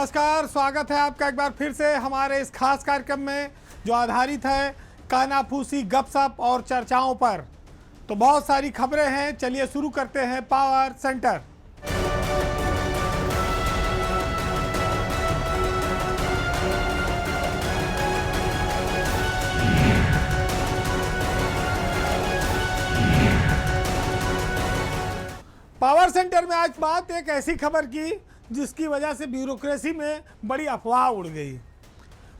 नमस्कार, स्वागत है आपका एक बार फिर से हमारे इस खास कार्यक्रम में जो आधारित है कानाफूसी गपशप और चर्चाओं पर। तो बहुत सारी खबरें हैं, चलिए शुरू करते हैं पावर सेंटर। पावर सेंटर में आज बात एक ऐसी खबर की जिसकी वजह से ब्यूरोक्रेसी में बड़ी अफवाह उड़ गई।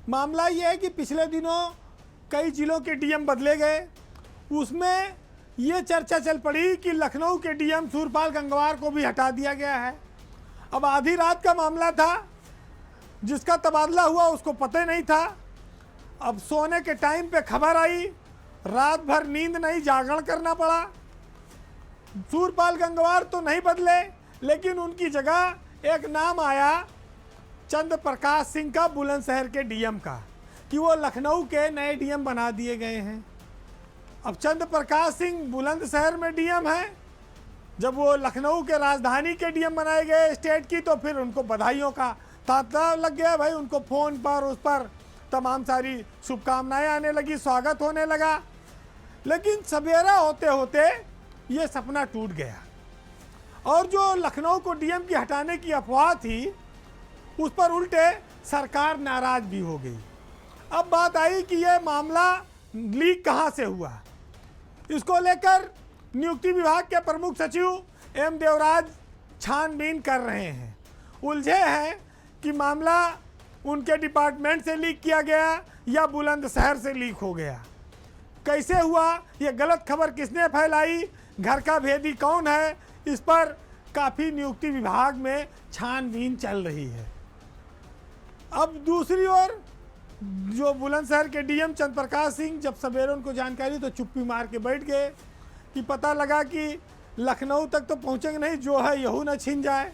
मामला ये है कि पिछले दिनों कई जिलों के डीएम बदले गए। उसमें ये चर्चा चल पड़ी कि लखनऊ के डीएम सूरपाल गंगवार को भी हटा दिया गया है। अब आधी रात का मामला था, जिसका तबादला हुआ उसको पता नहीं था। अब सोने के टाइम पे खबर आई, रात भर नींद नहीं, जागरण करना पड़ा। सूरपाल गंगवार तो नहीं बदले, लेकिन उनकी जगह एक नाम आया चंद्र प्रकाश सिंह का, बुलंदशहर के डीएम का, कि वो लखनऊ के नए डीएम बना दिए गए हैं। अब चंद्र प्रकाश सिंह बुलंदशहर में डीएम है, जब वो लखनऊ के राजधानी के डीएम बनाए गए स्टेट की, तो फिर उनको बधाइयों का तांता लग गया भाई। उनको फ़ोन पर उस पर तमाम सारी शुभकामनाएं आने लगी, स्वागत होने लगा। लेकिन सवेरा होते होते ये सपना टूट गया और जो लखनऊ को डीएम की हटाने की अफवाह थी, उस पर उल्टे सरकार नाराज भी हो गई। अब बात आई कि ये मामला लीक कहाँ से हुआ। इसको लेकर नियुक्ति विभाग के प्रमुख सचिव एम देवराज छानबीन कर रहे हैं। उलझे हैं कि मामला उनके डिपार्टमेंट से लीक किया गया या बुलंदशहर से लीक हो गया। कैसे हुआ, ये गलत खबर किसने फैलाई, घर का भेदी कौन है, इस पर काफ़ी नियुक्ति विभाग में छानबीन चल रही है। अब दूसरी ओर जो बुलंदशहर के डीएम चंद्र प्रकाश सिंह, जब सवेरे उनको जानकारी तो चुप्पी मार के बैठ गए कि पता लगा कि लखनऊ तक तो पहुँचेंगे नहीं, जो है यहू न छिन जाए,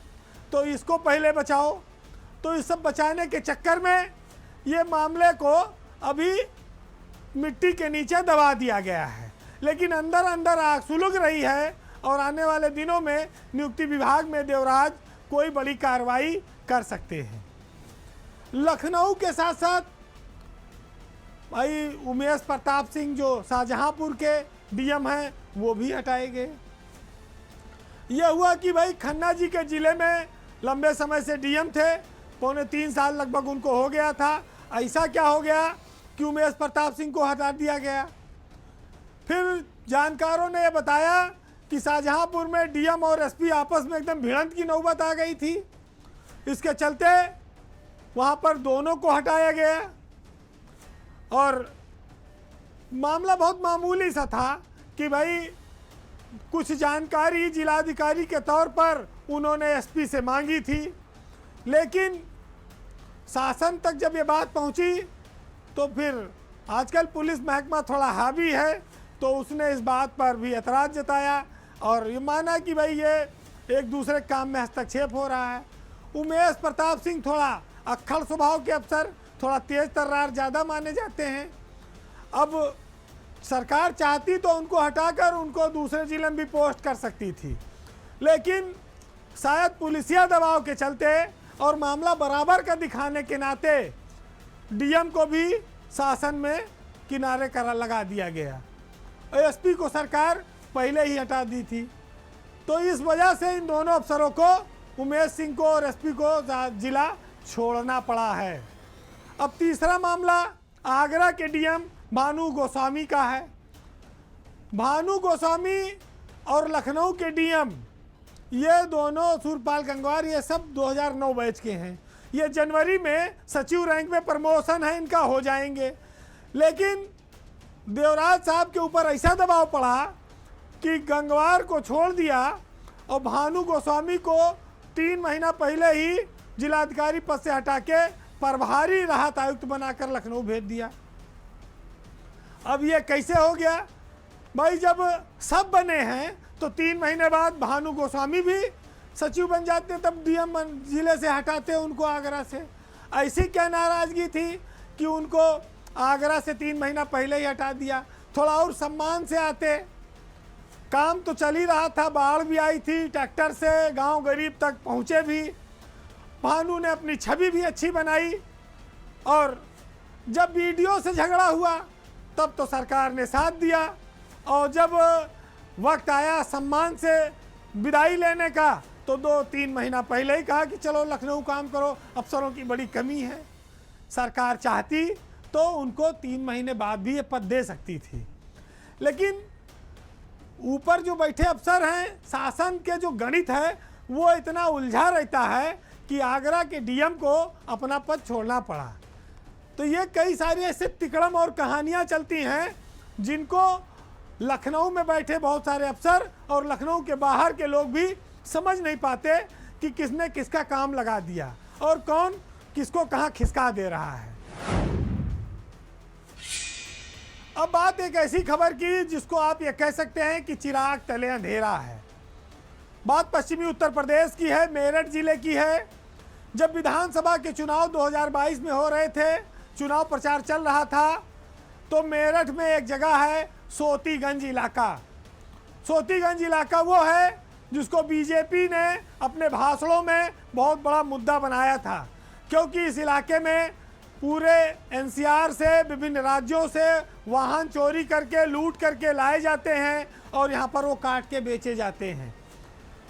तो इसको पहले बचाओ। तो इस सब बचाने के चक्कर में ये मामले को अभी मिट्टी के नीचे दबा दिया गया है, लेकिन अंदर अंदर आग सुलग रही है और आने वाले दिनों में नियुक्ति विभाग में देवराज कोई बड़ी कार्रवाई कर सकते हैं। लखनऊ के साथ साथ भाई उमेश प्रताप सिंह जो शाहजहांपुर के डीएम हैं, वो भी हटाए गए। यह हुआ कि भाई खन्ना जी के ज़िले में लंबे समय से डीएम थे, 3.25 साल लगभग उनको हो गया था। ऐसा क्या हो गया कि उमेश प्रताप सिंह को हटा दिया गया। फिर जानकारों ने यह बताया कि शाहजहांपुर में डीएम और एसपी आपस में एकदम भिड़ंत की नौबत आ गई थी। इसके चलते वहां पर दोनों को हटाया गया और मामला बहुत मामूली सा था कि भाई कुछ जानकारी जिलाधिकारी के तौर पर उन्होंने एसपी से मांगी थी, लेकिन शासन तक जब ये बात पहुंची तो फिर आजकल पुलिस महकमा थोड़ा हावी है, तो उसने इस बात पर भी एतराज़ जताया और ये माना कि भाई ये एक दूसरे काम में हस्तक्षेप हो रहा है। उमेश प्रताप सिंह थोड़ा अक्खड़ स्वभाव के अफसर, थोड़ा तेज तर्रार ज़्यादा माने जाते हैं। अब सरकार चाहती तो उनको हटाकर उनको दूसरे जिले में भी पोस्ट कर सकती थी, लेकिन शायद पुलिसिया दबाव के चलते और मामला बराबर का दिखाने के नाते डीएम को भी शासन में किनारे कर लगा दिया गया। एसपी को सरकार पहले ही हटा दी थी, तो इस वजह से इन दोनों अफसरों को, उमेश सिंह को और एसपी को, जिला छोड़ना पड़ा है। अब तीसरा मामला आगरा के डीएम भानु गोस्वामी का है। भानु गोस्वामी और लखनऊ के डीएम, ये दोनों सूरपाल गंगवार, ये सब 2009 बैच के हैं। ये जनवरी में सचिव रैंक में प्रमोशन है इनका, हो जाएंगे। लेकिन देवराज साहब के ऊपर ऐसा दबाव पड़ा कि गंगवार को छोड़ दिया और भानु गोस्वामी को 3 महीना पहले ही जिलाधिकारी पद से हटा के प्रभारी राहत आयुक्त बनाकर लखनऊ भेज दिया। अब ये कैसे हो गया भाई, जब सब बने हैं तो 3 महीने बाद भानु गोस्वामी भी सचिव बन जाते, तब डीएम जिले से हटाते उनको आगरा से। ऐसी क्या नाराज़गी थी कि उनको आगरा से 3 महीना पहले ही हटा दिया। थोड़ा और सम्मान से आते, काम तो चल ही रहा था, बाढ़ भी आई थी, ट्रैक्टर से गांव गरीब तक पहुंचे भी, भानु ने अपनी छवि भी अच्छी बनाई, और जब वीडियो से झगड़ा हुआ तब तो सरकार ने साथ दिया, और जब वक्त आया सम्मान से विदाई लेने का तो 2-3 महीना पहले ही कहा कि चलो लखनऊ काम करो, अफसरों की बड़ी कमी है। सरकार चाहती तो उनको 3 महीने बाद भी ये पद दे सकती थी, लेकिन ऊपर जो बैठे अफसर हैं, शासन के जो गणित है वो इतना उलझा रहता है कि आगरा के डीएम को अपना पद छोड़ना पड़ा। तो ये कई सारी ऐसे तिकड़म और कहानियां चलती हैं जिनको लखनऊ में बैठे बहुत सारे अफसर और लखनऊ के बाहर के लोग भी समझ नहीं पाते कि किसने किसका काम लगा दिया और कौन किसको कहां खिसका दे रहा है। अब बात एक ऐसी खबर की जिसको आप ये कह सकते हैं कि चिराग तले अंधेरा है। बात पश्चिमी उत्तर प्रदेश की है, मेरठ जिले की है। जब विधानसभा के चुनाव 2022 में हो रहे थे, चुनाव प्रचार चल रहा था, तो मेरठ में एक जगह है सोतीगंज इलाका। सोतीगंज इलाका वो है जिसको बीजेपी ने अपने भाषणों में बहुत बड़ा मुद्दा बनाया था, क्योंकि इस इलाके में पूरे एनसीआर से, विभिन्न राज्यों से वाहन चोरी करके, लूट करके लाए जाते हैं और यहाँ पर वो काट के बेचे जाते हैं।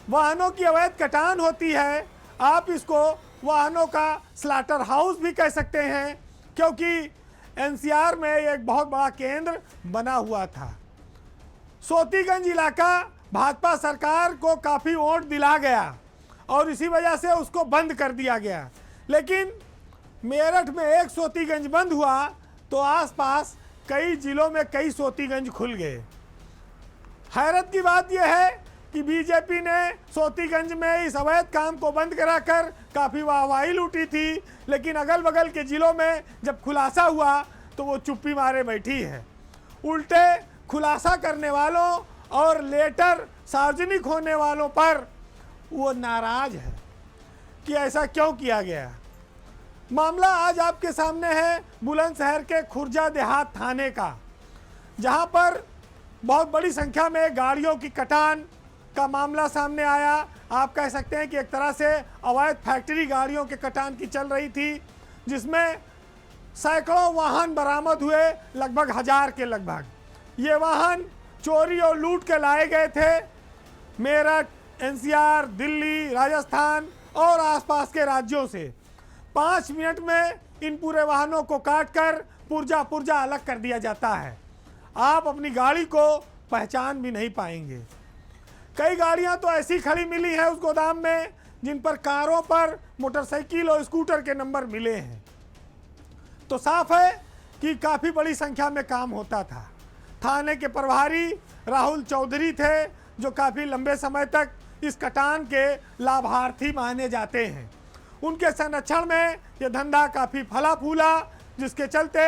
वाहनों की अवैध कटान होती है। आप इसको वाहनों का स्लाटर हाउस भी कह सकते हैं, क्योंकि एनसीआर में एक बहुत बड़ा केंद्र बना हुआ था। सोतीगंज इलाका भाजपा सरकार को काफ़ी वोट दिला गया और इसी वजह से उसको बंद कर दिया गया, लेकिन मेरठ में एक सोतीगंज बंद हुआ तो आसपास कई जिलों में कई सोतीगंज खुल गए। हैरत की बात यह है कि बीजेपी ने सोतीगंज में इस अवैध काम को बंद कराकर काफ़ी वाहवाही लूटी थी, लेकिन अगल बगल के जिलों में जब खुलासा हुआ तो वो चुप्पी मारे बैठी है। उल्टे खुलासा करने वालों और लेटर सार्वजनिक होने वालों पर वो नाराज है कि ऐसा क्यों किया गया। मामला आज आपके सामने है बुलंदशहर के खुर्जा देहात थाने का, जहां पर बहुत बड़ी संख्या में गाड़ियों की कटान का मामला सामने आया। आप कह सकते हैं कि एक तरह से अवैध फैक्ट्री गाड़ियों के कटान की चल रही थी, जिसमें सैकड़ों वाहन बरामद हुए, लगभग 1000 के लगभग। ये वाहन चोरी और लूट के लाए गए थे मेरठ, एनसीआर, दिल्ली, राजस्थान और आसपास के राज्यों से। 5 मिनट में इन पूरे वाहनों को काटकर पुर्जा पुर्जा अलग कर दिया जाता है। आप अपनी गाड़ी को पहचान भी नहीं पाएंगे। कई गाड़ियां तो ऐसी खड़ी मिली हैं उस गोदाम में जिन पर कारों पर मोटरसाइकिल और स्कूटर के नंबर मिले हैं। तो साफ है कि काफ़ी बड़ी संख्या में काम होता था। थाने के प्रभारी राहुल चौधरी थे, जो काफ़ी लंबे समय तक इस कटान के लाभार्थी माने जाते हैं। उनके संरक्षण में ये धंधा काफ़ी फला फूला, जिसके चलते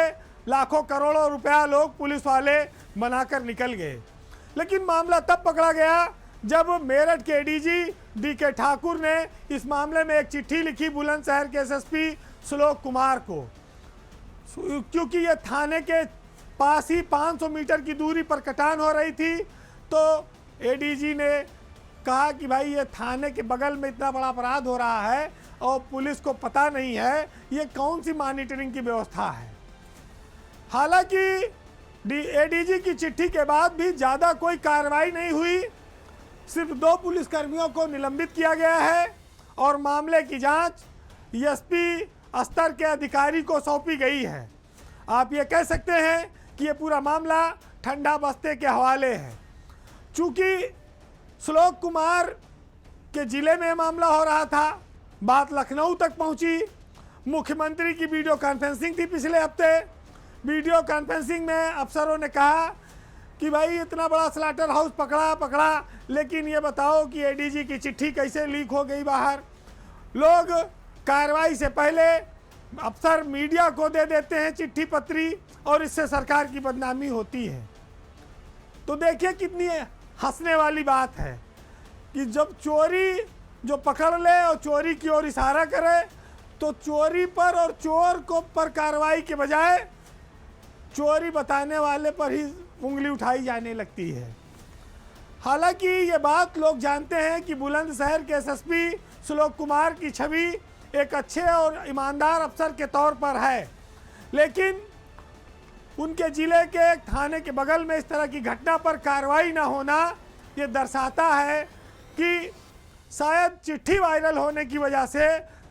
लाखों करोड़ों रुपया लोग पुलिस वाले बनाकर निकल गए। लेकिन मामला तब पकड़ा गया जब मेरठ के एडीजी डीके ठाकुर ने इस मामले में एक चिट्ठी लिखी बुलंदशहर के एसएसपी श्लोक कुमार को, क्योंकि ये थाने के पास ही 500 मीटर की दूरी पर कटान हो रही थी। तो एडीजी ने कहा कि भाई ये थाने के बगल में इतना बड़ा अपराध हो रहा है और पुलिस को पता नहीं है, ये कौन सी मॉनिटरिंग की व्यवस्था है। हालांकि एडीजी की चिट्ठी के बाद भी ज़्यादा कोई कार्रवाई नहीं हुई। सिर्फ 2 पुलिसकर्मियों को निलंबित किया गया है और मामले की जांच एसपी स्तर के अधिकारी को सौंपी गई है। आप ये कह सकते हैं कि ये पूरा मामला ठंडा बस्ते के हवाले है। चूँकि श्लोक कुमार के ज़िले में मामला हो रहा था, बात लखनऊ तक पहुंची। मुख्यमंत्री की वीडियो कॉन्फ्रेंसिंग थी पिछले हफ्ते। वीडियो कॉन्फ्रेंसिंग में अफसरों ने कहा कि भाई इतना बड़ा स्लाटर हाउस पकड़ा, लेकिन ये बताओ कि एडीजी की चिट्ठी कैसे लीक हो गई बाहर। लोग कार्रवाई से पहले अफसर मीडिया को दे देते हैं चिट्ठी पत्री और इससे सरकार की बदनामी होती है। तो देखिए कितनी हंसने वाली बात है कि जब चोरी जो पकड़ ले और चोरी की ओर इशारा करे, तो चोरी पर और चोर को पर कार्रवाई के बजाय चोरी बताने वाले पर ही उंगली उठाई जाने लगती है। हालांकि ये बात लोग जानते हैं कि बुलंदशहर के एसएसपी श्लोक कुमार की छवि एक अच्छे और ईमानदार अफसर के तौर पर है, लेकिन उनके ज़िले के एक थाने के बगल में इस तरह की घटना पर कार्रवाई ना होना ये दर्शाता है कि शायद चिट्ठी वायरल होने की वजह से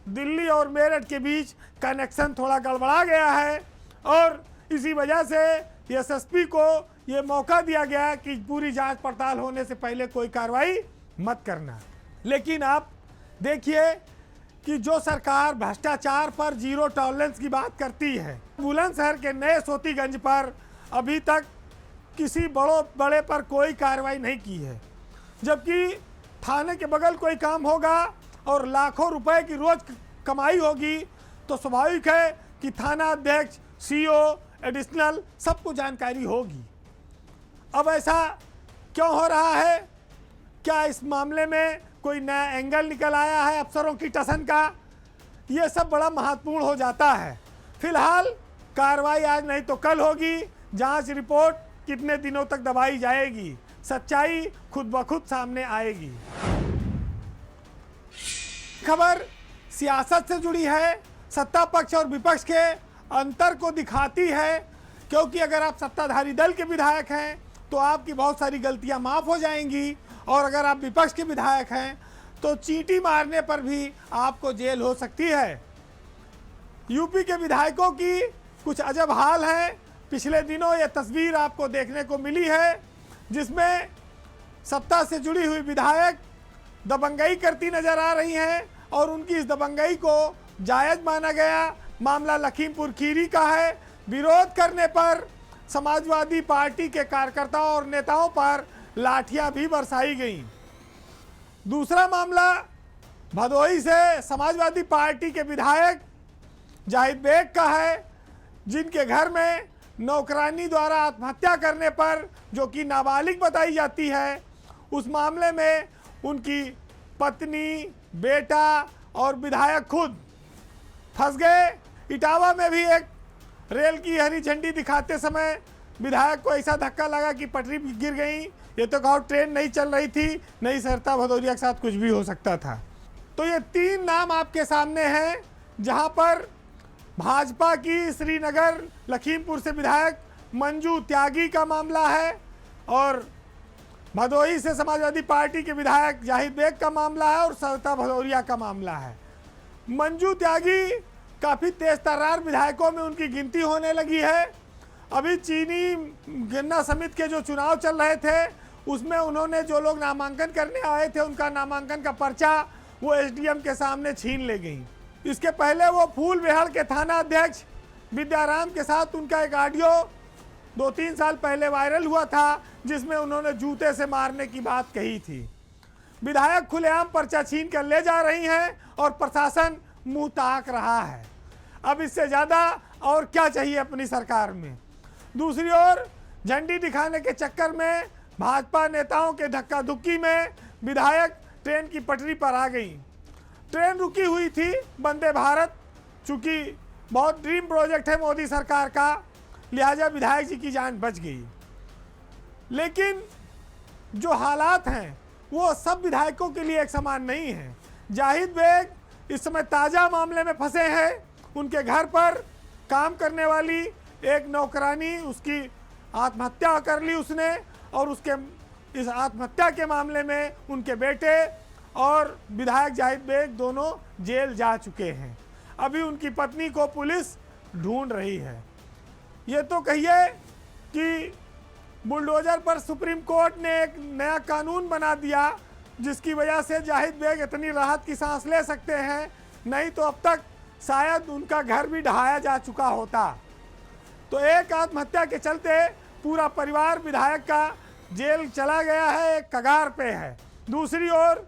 दिल्ली और मेरठ के बीच कनेक्शन थोड़ा गड़बड़ा गया है और इसी वजह से एसएसपी को ये मौका दिया गया कि पूरी जांच पड़ताल होने से पहले कोई कार्रवाई मत करना। लेकिन आप देखिए कि जो सरकार भ्रष्टाचार पर जीरो टॉलरेंस की बात करती है, बुलंदशहर के नए सोतीगंज पर अभी तक किसी बड़े पर कोई कार्रवाई नहीं की है, जबकि थाने के बगल कोई काम होगा और लाखों रुपए की रोज कमाई होगी तो स्वाभाविक है कि थाना अध्यक्ष, सीओ, एडिशनल सबको जानकारी होगी। अब ऐसा क्यों हो रहा है? क्या इस मामले में कोई नया एंगल निकल आया है अफसरों की टसन का? ये सब बड़ा महत्वपूर्ण हो जाता है। फिलहाल कार्रवाई आज नहीं तो कल होगी। जांच रिपोर्ट कितने दिनों तक दबाई जाएगी, सच्चाई खुद ब खुद सामने आएगी। खबर सियासत से जुड़ी है, सत्ता पक्ष और विपक्ष के अंतर को दिखाती है, क्योंकि अगर आप सत्ताधारी दल के विधायक हैं तो आपकी बहुत सारी गलतियां माफ़ हो जाएंगी और अगर आप विपक्ष के विधायक हैं तो चींटी मारने पर भी आपको जेल हो सकती है। यूपी के विधायकों की कुछ अजब हाल है। पिछले दिनों ये तस्वीर आपको देखने को मिली है जिसमें सत्ता से जुड़ी हुई विधायक दबंगई करती नजर आ रही हैं और उनकी इस दबंगई को जायज़ माना गया। मामला लखीमपुर खीरी का है। विरोध करने पर समाजवादी पार्टी के कार्यकर्ताओं और नेताओं पर लाठियां भी बरसाई गईं। दूसरा मामला भदोही से समाजवादी पार्टी के विधायक जाहिद बेग का है, जिनके घर में नौकरानी द्वारा आत्महत्या करने पर, जो कि नाबालिग बताई जाती है, उस मामले में उनकी पत्नी, बेटा और विधायक खुद फंस गए। इटावा में भी एक रेल की हरी झंडी दिखाते समय विधायक को ऐसा धक्का लगा कि पटरी गिर गई। ये तो कहो ट्रेन नहीं चल रही थी, नहीं सरता भदौरिया के साथ कुछ भी हो सकता था। तो ये तीन नाम आपके सामने हैं जहां पर भाजपा की श्रीनगर लखीमपुर से विधायक मंजू त्यागी का मामला है और भदोही से समाजवादी पार्टी के विधायक जाहिद बेग का मामला है और सरता भदौरिया का मामला है। मंजू त्यागी काफ़ी तेज तर्रार विधायकों में उनकी गिनती होने लगी है। अभी चीनी गन्ना समिति के जो चुनाव चल रहे थे उसमें उन्होंने जो लोग नामांकन करने आए थे उनका नामांकन का पर्चा वो एसडीएम के सामने छीन ले गई। इसके पहले वो फूलविहड़ के थाना अध्यक्ष विद्याराम के साथ उनका एक ऑडियो 2-3 साल पहले वायरल हुआ था जिसमें उन्होंने जूते से मारने की बात कही थी। विधायक खुलेआम पर्चा छीन कर ले जा रही हैं और प्रशासन मुंह ताक रहा है। अब इससे ज़्यादा और क्या चाहिए अपनी सरकार में। दूसरी ओर झंडी दिखाने के चक्कर में भाजपा नेताओं के धक्का धुक्की में विधायक ट्रेन की पटरी पर आ गई। ट्रेन रुकी हुई थी वंदे भारत, चूँकि बहुत ड्रीम प्रोजेक्ट है मोदी सरकार का, लिहाजा विधायक जी की जान बच गई। लेकिन जो हालात हैं वो सब विधायकों के लिए एक समान नहीं है। जाहिद बेग इस समय ताज़ा मामले में फंसे हैं। उनके घर पर काम करने वाली एक नौकरानी, उसकी आत्महत्या कर ली उसने और उसके इस आत्महत्या के मामले में उनके बेटे और विधायक जाहिद बेग दोनों जेल जा चुके हैं। अभी उनकी पत्नी को पुलिस ढूंढ रही है। ये तो कहिए कि बुलडोजर पर सुप्रीम कोर्ट ने एक नया कानून बना दिया जिसकी वजह से जाहिद बेग इतनी राहत की सांस ले सकते हैं, नहीं तो अब तक शायद उनका घर भी ढहाया जा चुका होता। तो एक आत्महत्या के चलते पूरा परिवार विधायक का जेल चला गया है, एक कगार पे है। दूसरी ओर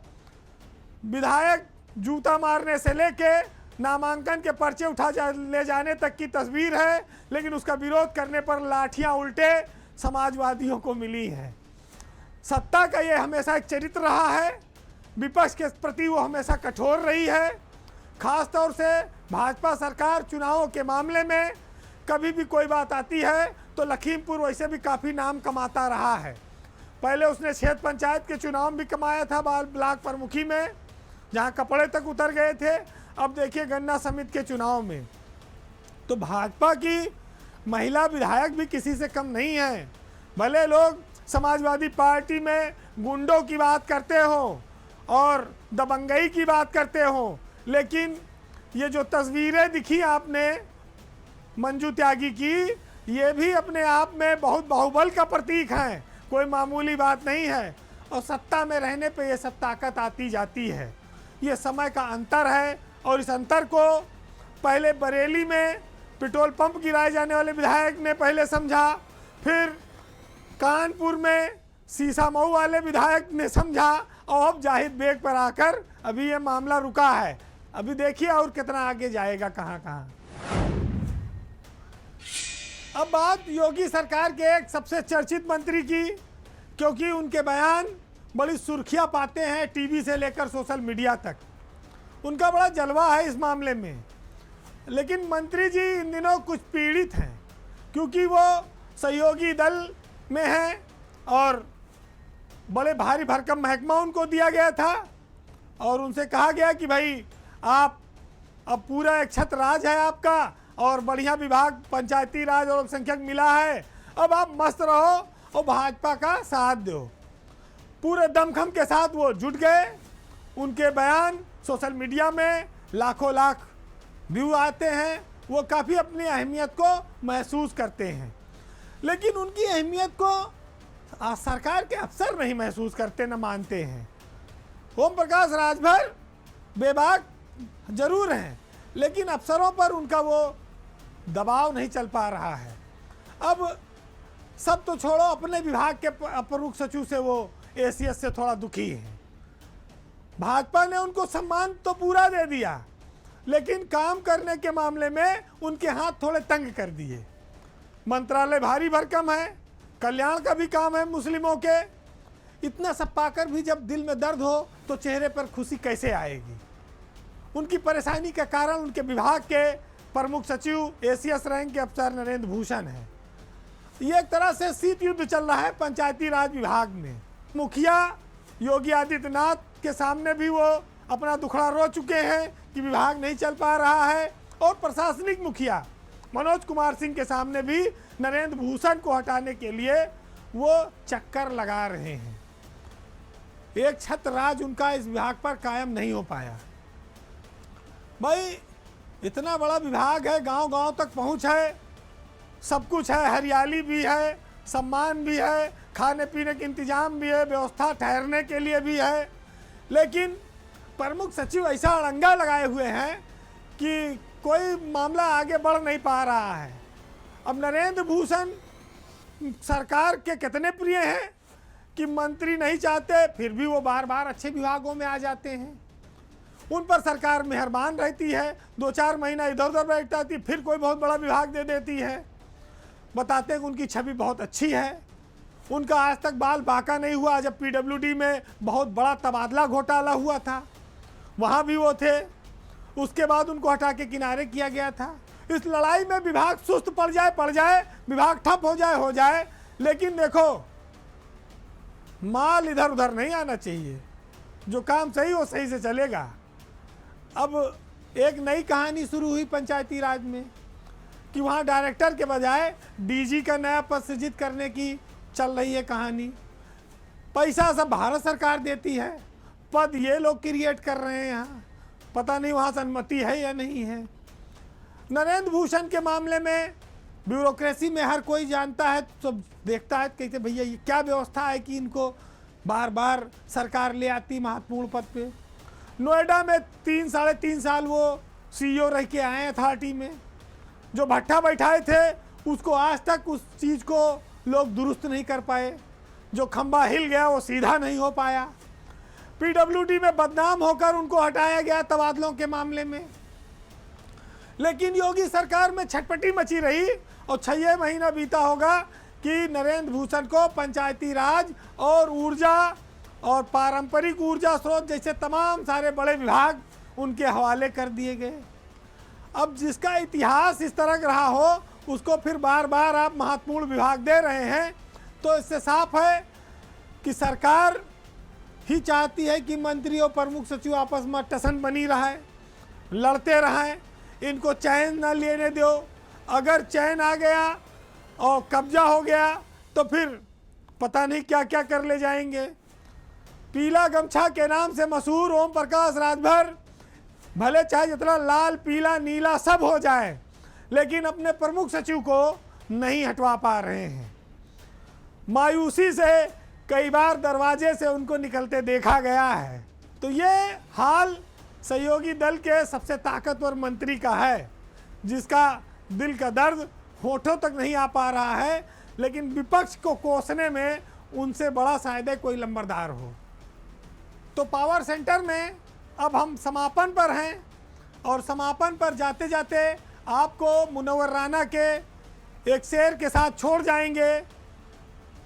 विधायक जूता मारने से लेके नामांकन के पर्चे ले जाने तक की तस्वीर है, लेकिन उसका विरोध करने पर लाठियां उल्टे समाजवादियों को मिली हैं। सत्ता का ये हमेशा एक चरित्र रहा है, विपक्ष के प्रति वो हमेशा कठोर रही है। खास तौर से भाजपा सरकार चुनावों के मामले में कभी भी कोई बात आती है तो लखीमपुर वैसे भी काफ़ी नाम कमाता रहा है। पहले उसने क्षेत्र पंचायत के चुनाव भी कमाया था ब्लॉक प्रमुखी में, जहां कपड़े तक उतर गए थे। अब देखिए गन्ना समिति के चुनाव में तो भाजपा की महिला विधायक भी किसी से कम नहीं है। भले लोग समाजवादी पार्टी में गुंडों की बात करते हो और दबंगई की बात करते हो, लेकिन ये जो तस्वीरें दिखी आपने मंजू त्यागी की, ये भी अपने आप में बहुत बाहुबल का प्रतीक है, कोई मामूली बात नहीं है। और सत्ता में रहने पे ये सब ताकत आती जाती है, ये समय का अंतर है। और इस अंतर को पहले बरेली में पेट्रोल पंप गिराए जाने वाले विधायक ने पहले समझा, फिर कानपुर में शीशा मऊ वाले विधायक ने समझा, और अब जाहिद बेग पर आकर अभी ये मामला रुका है। अभी देखिए और कितना आगे जाएगा, कहां कहां। अब बात योगी सरकार के एक सबसे चर्चित मंत्री की, क्योंकि उनके बयान बड़ी सुर्खियां पाते हैं टीवी से लेकर सोशल मीडिया तक। उनका बड़ा जलवा है इस मामले में। लेकिन मंत्री जी इन दिनों कुछ पीड़ित हैं, क्योंकि वो सहयोगी दल में हैं और बड़े भारी भरकम महकमा उनको दिया गया था और उनसे कहा गया कि भाई आप अब पूरा एक छत्र राज है आपका और बढ़िया विभाग पंचायती राज और अल्पसंख्यक मिला है, अब आप मस्त रहो और भाजपा का साथ दो। पूरे दमखम के साथ वो जुट गए। उनके बयान सोशल मीडिया में लाखों लाख व्यू आते हैं, वो काफ़ी अपनी अहमियत को महसूस करते हैं। लेकिन उनकी अहमियत को सरकार के अफसर नहीं महसूस करते, न मानते हैं। ओम प्रकाश राजभर बेबाक जरूर हैं, लेकिन अफसरों पर उनका वो दबाव नहीं चल पा रहा है। अब सब तो छोड़ो, अपने विभाग के प्रमुख सचिव से वो एसीएस से थोड़ा दुखी हैं। भाजपा ने उनको सम्मान तो पूरा दे दिया, लेकिन काम करने के मामले में उनके हाथ थोड़े तंग कर दिए। मंत्रालय भारी भरकम है, कल्याण का भी काम है मुस्लिमों के। इतना सब पाकर भी जब दिल में दर्द हो तो चेहरे पर खुशी कैसे आएगी। उनकी परेशानी का कारण उनके विभाग के प्रमुख सचिव एसीएस रैंक के अफसर नरेंद्र भूषण है। ये एक तरह से शीत युद्ध चल रहा है पंचायती राज विभाग में। मुखिया योगी आदित्यनाथ के सामने भी वो अपना दुखड़ा रो चुके हैं कि विभाग नहीं चल पा रहा है, और प्रशासनिक मुखिया मनोज कुमार सिंह के सामने भी नरेंद्र भूषण को हटाने के लिए वो चक्कर लगा रहे हैं। एक छत्र राज उनका इस विभाग पर कायम नहीं हो पाया। भाई इतना बड़ा विभाग है, गांव गांव तक पहुंच है, सब कुछ है, हरियाली भी है, सम्मान भी है, खाने पीने के इंतजाम भी है, व्यवस्था ठहरने के लिए भी है, लेकिन प्रमुख सचिव ऐसा अड़ंगा लगाए हुए हैं कि कोई मामला आगे बढ़ नहीं पा रहा है। अब नरेंद्र भूषण सरकार के कितने प्रिय हैं कि मंत्री नहीं चाहते, फिर भी वो बार बार अच्छे विभागों में आ जाते हैं। उन पर सरकार मेहरबान रहती है, 2-4 महीना इधर उधर बैठ जाती, फिर कोई बहुत बड़ा विभाग दे देती है। बताते हैं कि उनकी छवि बहुत अच्छी है। उनका आज तक बाल बांका नहीं हुआ। जब पीडब्ल्यूडी में बहुत बड़ा तबादला घोटाला हुआ था, वहाँ भी वो थे। उसके बाद उनको हटा के किनारे किया गया था। इस लड़ाई में विभाग सुस्त पड़ जाए, विभाग ठप हो जाए, लेकिन देखो माल इधर उधर नहीं आना चाहिए। जो काम सही हो सही से चलेगा। अब एक नई कहानी शुरू हुई पंचायती राज में कि वहाँ डायरेक्टर के बजाय डीजी का नया पद सृजित करने की चल रही है कहानी। पैसा सब भारत सरकार देती है, पद ये लोग क्रिएट कर रहे हैं। यहाँ पता नहीं वहाँ अनुमति है या नहीं है। नरेंद्र भूषण के मामले में ब्यूरोक्रेसी में हर कोई जानता है, तो देखता है कहते भैया ये क्या व्यवस्था है कि इनको बार बार सरकार ले आती महत्वपूर्ण पद पे। नोएडा में 3-3.5 साल वो सीईओ रह के आए अथॉरिटी में। जो भट्ठा बैठाए थे उसको आज तक उस चीज़ को लोग दुरुस्त नहीं कर पाए। जो खंबा हिल गया वो सीधा नहीं हो पाया। पीडब्ल्यूडी में बदनाम होकर उनको हटाया गया तबादलों के मामले में। लेकिन योगी सरकार में छटपटी मची रही और 6 महीना बीता होगा कि नरेंद्र भूषण को पंचायती राज और ऊर्जा और पारंपरिक ऊर्जा स्रोत जैसे तमाम सारे बड़े विभाग उनके हवाले कर दिए गए। अब जिसका इतिहास इस तरह का रहा हो उसको फिर बार बार आप महत्वपूर्ण विभाग दे रहे हैं, तो इससे साफ है कि सरकार ही चाहती है कि मंत्री और प्रमुख सचिव आपस में टसन बनी रहा है। लड़ते रहें, इनको चैन न लेने दो। अगर चैन आ गया और कब्जा हो गया तो फिर पता नहीं क्या क्या कर ले जाएंगे। पीला गमछा के नाम से मशहूर ओम प्रकाश राजभर भले चाहे जितना लाल पीला नीला सब हो जाए, लेकिन अपने प्रमुख सचिव को नहीं हटवा पा रहे हैं। मायूसी से कई बार दरवाजे से उनको निकलते देखा गया है। तो ये हाल सहयोगी दल के सबसे ताकतवर मंत्री का है, जिसका दिल का दर्द होठों तक नहीं आ पा रहा है, लेकिन विपक्ष को कोसने में उनसे बड़ा शायद कोई लंबरदार हो। तो पावर सेंटर में अब हम समापन पर हैं, और समापन पर जाते जाते आपको मुनव्वर राना के एक शेर के साथ छोड़ जाएंगे,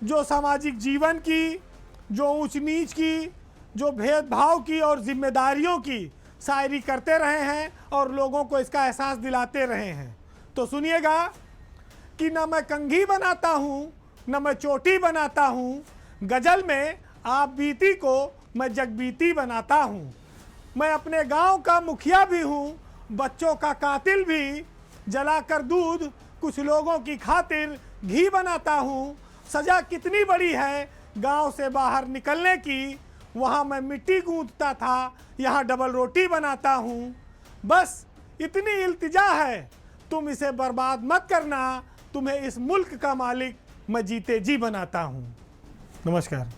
जो सामाजिक जीवन की, जो ऊंच नीच की, जो भेदभाव की और जिम्मेदारियों की शायरी करते रहे हैं और लोगों को इसका एहसास दिलाते रहे हैं। तो सुनिएगा कि न मैं कंघी बनाता हूँ न मैं चोटी बनाता हूँ, गज़ल में आप बीती को मैं जगबीती बनाता हूँ। मैं अपने गांव का मुखिया भी हूँ, बच्चों का कातिल भी, जलाकर दूध कुछ लोगों की खातिर घी बनाता हूँ। सज़ा कितनी बड़ी है गांव से बाहर निकलने की, वहाँ मैं मिट्टी गूंथता था, यहाँ डबल रोटी बनाता हूँ। बस इतनी इल्तिजा है, तुम इसे बर्बाद मत करना, तुम्हें इस मुल्क का मालिक मैं जीते जी बनाता हूँ। नमस्कार।